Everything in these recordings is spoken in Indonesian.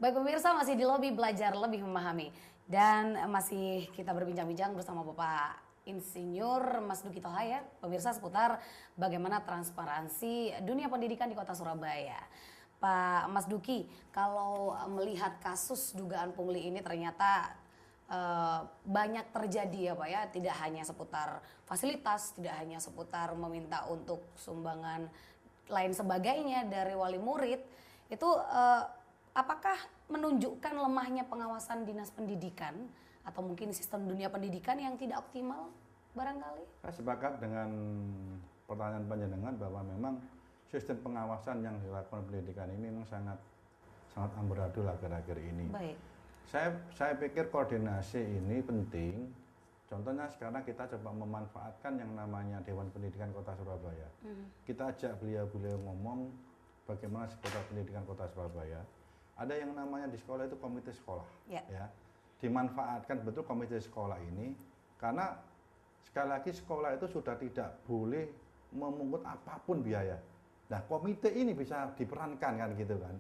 Baik pemirsa, masih di lobi belajar lebih memahami dan masih kita berbincang-bincang bersama Bapak Insinyur Mas Duki Toha, pemirsa, seputar bagaimana transparansi dunia pendidikan di Kota Surabaya. Pak Mas Duki, kalau melihat kasus dugaan pungli ini ternyata banyak terjadi ya Pak ya, tidak hanya seputar fasilitas, tidak hanya seputar meminta untuk sumbangan lain sebagainya dari wali murid, itu apakah menunjukkan lemahnya pengawasan dinas pendidikan atau mungkin sistem dunia pendidikan yang tidak optimal barangkali? Saya sepakat dengan pertanyaan panjenengan bahwa memang sistem pengawasan yang dilakukan pendidikan ini memang sangat amburadul akhir-akhir ini. Baik. Saya pikir koordinasi ini penting. Contohnya sekarang kita coba memanfaatkan yang namanya Dewan Pendidikan Kota Surabaya. Kita ajak beliau-beliau ngomong bagaimana seputar pendidikan Kota Surabaya. Ada yang namanya di sekolah itu komite sekolah, ya. Dimanfaatkan betul komite sekolah ini karena sekali lagi sekolah itu sudah tidak boleh memungut apapun biaya. Nah, komite ini bisa diperankan kan gitu kan.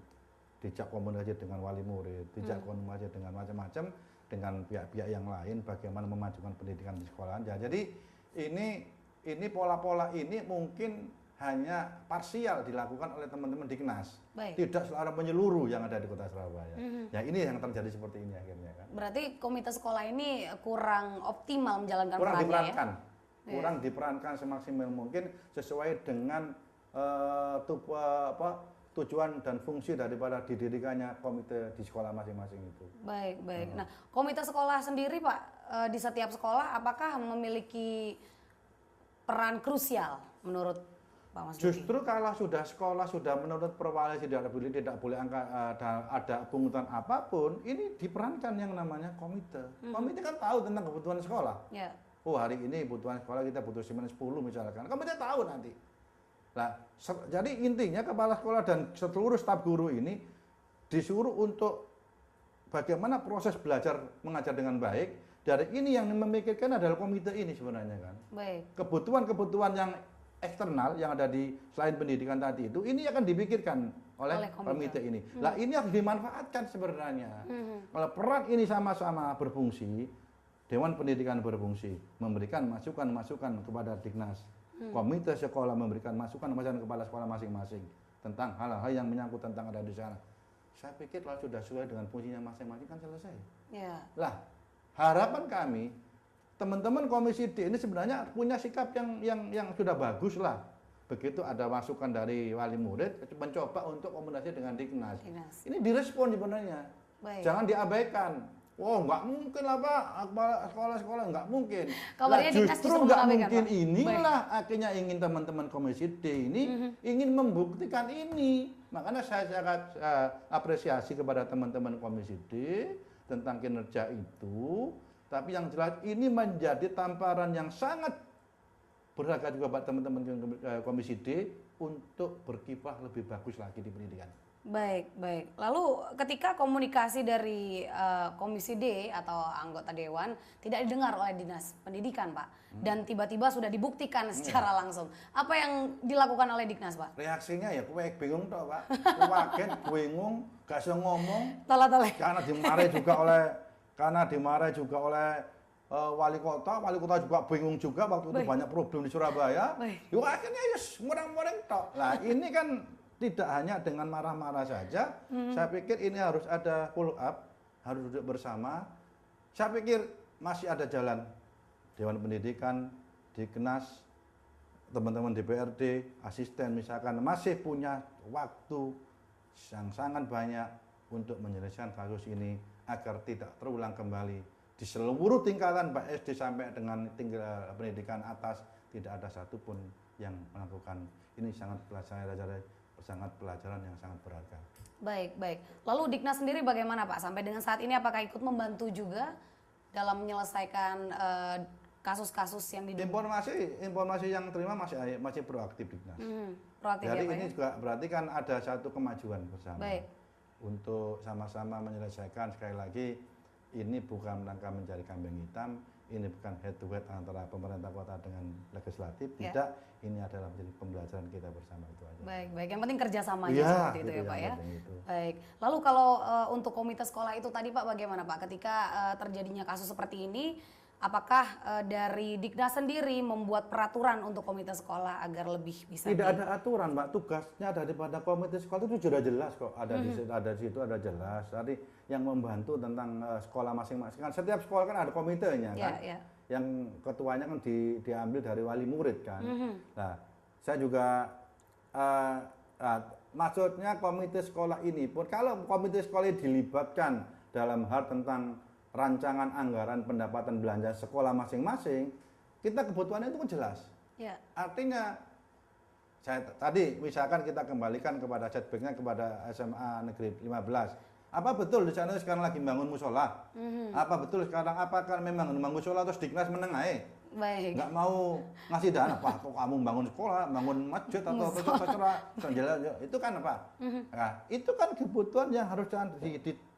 Dijak komunikasi dengan wali murid, dijak komunikasi dengan macam-macam dengan pihak-pihak yang lain bagaimana memajukan pendidikan di sekolah. Ya, jadi ini pola-pola ini mungkin hanya parsial dilakukan oleh teman-teman di Knas. Baik. Tidak secara menyeluruh yang ada di Kota Surabaya. Ya, ini yang terjadi seperti ini akhirnya kan. Berarti komite sekolah ini kurang optimal menjalankan Kurang perannya diperankan. ya? Kurang diperankan semaksimal mungkin sesuai dengan tujuan dan fungsi daripada didirikannya komite di sekolah masing-masing itu. Baik, baik. Nah, komite sekolah sendiri Pak, di setiap sekolah apakah memiliki peran krusial menurut Pak Mas Duki? Justru kalau sudah sekolah sudah menurut perwali tidak boleh ada pungutan apapun, ini diperankan yang namanya komite. Komite kan tahu tentang kebutuhan sekolah. Ya. Oh, hari ini kebutuhan sekolah kita butuh semen 10 misalkan. Komite tahu nanti. Nah, jadi intinya kepala sekolah dan seluruh staf guru ini disuruh untuk bagaimana proses belajar mengajar dengan baik. Dari ini yang memikirkan adalah komite ini sebenarnya kan. Baik. Kebutuhan-kebutuhan yang eksternal yang ada di selain pendidikan tadi itu ini akan dipikirkan oleh komite ini. Lah ini harus dimanfaatkan sebenarnya. Kalau peran ini sama-sama berfungsi, Dewan Pendidikan berfungsi memberikan masukan-masukan kepada Dignas. Komite sekolah memberikan masukan-masukan kepada sekolah masing-masing tentang hal-hal yang menyangkut tentang ada di sana. Saya pikir kalau sudah sesuai dengan fungsinya masing-masing kan selesai. Ya. Lah, harapan kami teman-teman Komisi D ini sebenarnya punya sikap yang sudah bagus lah. Begitu ada masukan dari wali murid, mencoba untuk komunikasi dengan Dignas. Ini direspon sebenarnya. Baik. Jangan diabaikan. Oh, nggak mungkin lah Pak, sekolah-sekolah nggak mungkin. Kabarnya Dignas justru justru nggak mengabaikan, mungkin Pak. inilah akhirnya ingin teman-teman Komisi D ini ingin membuktikan ini. Makanya saya sangat apresiasi kepada teman-teman Komisi D tentang kinerja itu. Tapi yang jelas ini menjadi tamparan yang sangat berharga juga buat teman-teman Komisi D untuk berkiprah lebih bagus lagi di pendidikan. Baik, baik. Lalu ketika komunikasi dari Komisi D atau anggota Dewan tidak didengar oleh Dinas Pendidikan Pak, dan tiba-tiba sudah dibuktikan secara langsung, apa yang dilakukan oleh Dignas Pak? Reaksinya ya kue bingung toh Pak, kaget, bingung, gak bisa ngomong, Tolak-tolak. karena dimarahi juga oleh wali kota juga bingung juga waktu itu banyak problem di Surabaya. Yuk akhirnya yes murang-murang toh. Lah ini kan tidak hanya dengan marah-marah saja, saya pikir ini harus ada follow up, harus duduk bersama. Saya pikir masih ada jalan Dewan Pendidikan, Dignas, teman-teman DPRD, asisten misalkan masih punya waktu yang sangat banyak untuk menyelesaikan kasus ini agar tidak terulang kembali di seluruh tingkatan Pak SD sampai dengan tingkat pendidikan atas tidak ada satupun yang melakukan ini sangat pelajaran yang sangat berharga. Baik, baik. Lalu Dignas sendiri bagaimana Pak? Sampai dengan saat ini apakah ikut membantu juga dalam menyelesaikan kasus-kasus yang diduga? Informasi yang terima masih proaktif Dignas. Proaktif. Jadi ya, Pak, ini ya? juga berarti kan ada satu kemajuan bersama. Baik. Untuk sama-sama menyelesaikan sekali lagi ini bukan rangka mencari kambing hitam, ini bukan head to head antara pemerintah kota dengan legislatif, Ya. tidak, ini adalah menjadi pembelajaran kita bersama, itu aja. Baik, baik. Yang penting kerjasamanya Iya, seperti itu gitu ya Pak yang ya. penting itu. Baik. Lalu kalau untuk komite sekolah itu tadi Pak bagaimana Pak? Ketika terjadinya kasus seperti ini, apakah dari Diknas sendiri membuat peraturan untuk komite sekolah agar lebih bisa Tidak ada aturan, Mbak. Tugasnya daripada komite sekolah itu sudah jelas kok. Ada di situ ada jelas. Tadi yang membantu tentang sekolah masing-masing. Kan setiap sekolah kan ada komitenya kan. ya. Yang ketuanya kan diambil dari wali murid kan. Nah, saya juga maksudnya komite sekolah ini pun kalau komite sekolah ini dilibatkan dalam hal tentang rancangan anggaran pendapatan belanja sekolah masing-masing, kita kebutuhannya itu kan jelas. Ya. Artinya saya tadi misalkan kita kembalikan kepada setbacknya kepada SMA Negeri 15. Apa betul di sana sekarang lagi bangun musola? Apa betul sekarang apakah memang bangun musola terus Diknas menengahi? Baik. Nggak mau ngasih dana, apa kok kamu bangun sekolah, bangun masjid atau terserah, itu kan apa? Nah, itu kan kebutuhan yang harus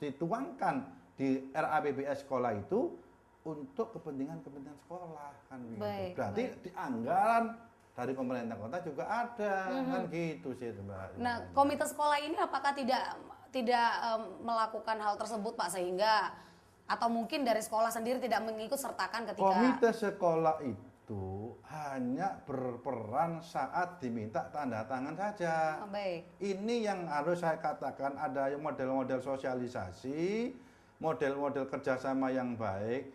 dituangkan di RAPBS sekolah itu untuk kepentingan sekolah kan gitu. Baik, Berarti di anggaran dari pemerintah kota juga ada kan gitu sih Mbak. Nah, komite sekolah ini apakah tidak melakukan hal tersebut Pak sehingga atau mungkin dari sekolah sendiri tidak mengikut sertakan ketika Komite sekolah itu hanya berperan saat diminta tanda tangan saja. baik. Ini yang harus saya katakan, ada model-model sosialisasi, model-model kerjasama yang baik,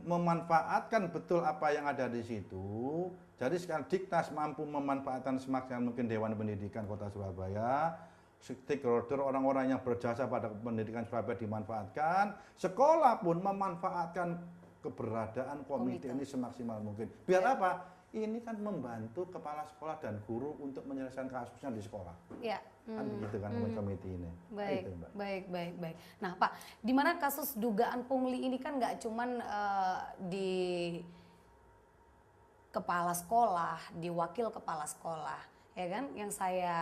memanfaatkan betul apa yang ada di situ. Jadi sekarang Diknas mampu memanfaatkan semaksimal mungkin Dewan Pendidikan Kota Surabaya, stakeholder orang-orang yang berjasa pada pendidikan Surabaya dimanfaatkan, sekolah pun memanfaatkan keberadaan komite ini semaksimal mungkin. Biar apa? Ini kan membantu kepala sekolah dan guru untuk menyelesaikan kasusnya di sekolah. Ya. Kan begitu kan komite ini. Baik, Itu, Mbak. baik. Nah Pak, di mana kasus dugaan pungli ini kan nggak cuman di kepala sekolah, di wakil kepala sekolah, ya kan? Yang saya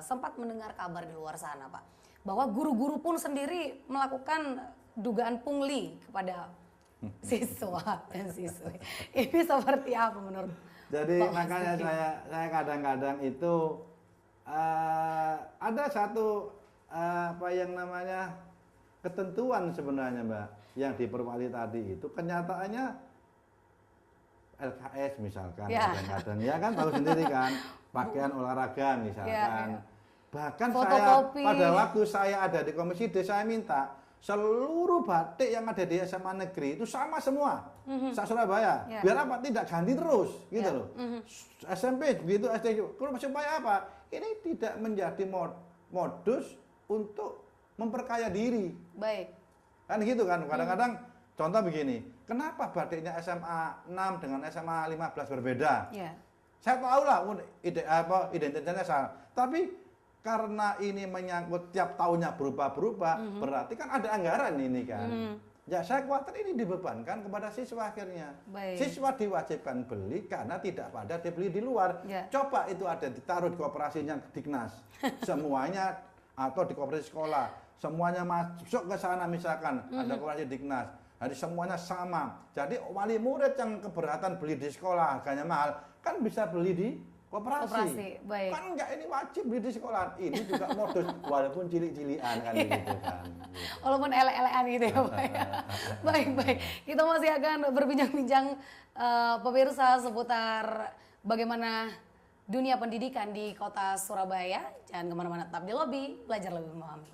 sempat mendengar kabar di luar sana Pak, bahwa guru-guru pun sendiri melakukan dugaan pungli kepada siswa dan siswi. Ini seperti apa menurut Jadi Pak makanya Mas Duki? saya kadang-kadang itu ada satu apa yang namanya ketentuan sebenarnya Mbak yang diperwali tadi itu kenyataannya LKS misalkan Ya. kadang-kadang ya kan tahu sendiri kan pakaian olahraga misalkan. Ya. Bahkan Fotokopi. saya pada waktu saya ada di Komisi D saya minta seluruh batik yang ada di SMA negeri itu sama semua Surabaya. Ya. Biar apa? Tidak ganti terus gitu Ya. loh. SMP begitu SD supaya apa? Ini tidak menjadi modus untuk memperkaya diri. Baik. Kan gitu kan. Kadang-kadang contoh begini, kenapa batiknya SMA 6 dengan SMA 15 berbeda? Ya. Saya tahu lah identitasnya salah. Tapi karena ini menyangkut tiap tahunnya berubah-berubah, berarti kan ada anggaran ini kan. Ya saya khawatir ini dibebankan kepada siswa akhirnya. Baik. Siswa diwajibkan beli karena tidak pada dibeli di luar. Ya. Coba itu ada ditaruh di koperasinya Diknas. Semuanya atau di koperasi sekolah. Semuanya masuk ke sana misalkan ada koperasi Diknas. Jadi semuanya sama. Jadi wali murid yang keberatan beli di sekolah harganya mahal kan bisa beli di koperasi. Baik. Kan enggak, ini wajib beli di sekolah. Ini juga modus walaupun cilik-cilikan kan gitu kan. Walaupun ele-elean gitu ya Pak ya. Baik. Kita masih akan berbincang-bincang pemirsa seputar bagaimana dunia pendidikan di kota Surabaya. Jangan kemana-mana, tetap di Lobi, belajar lebih memahami.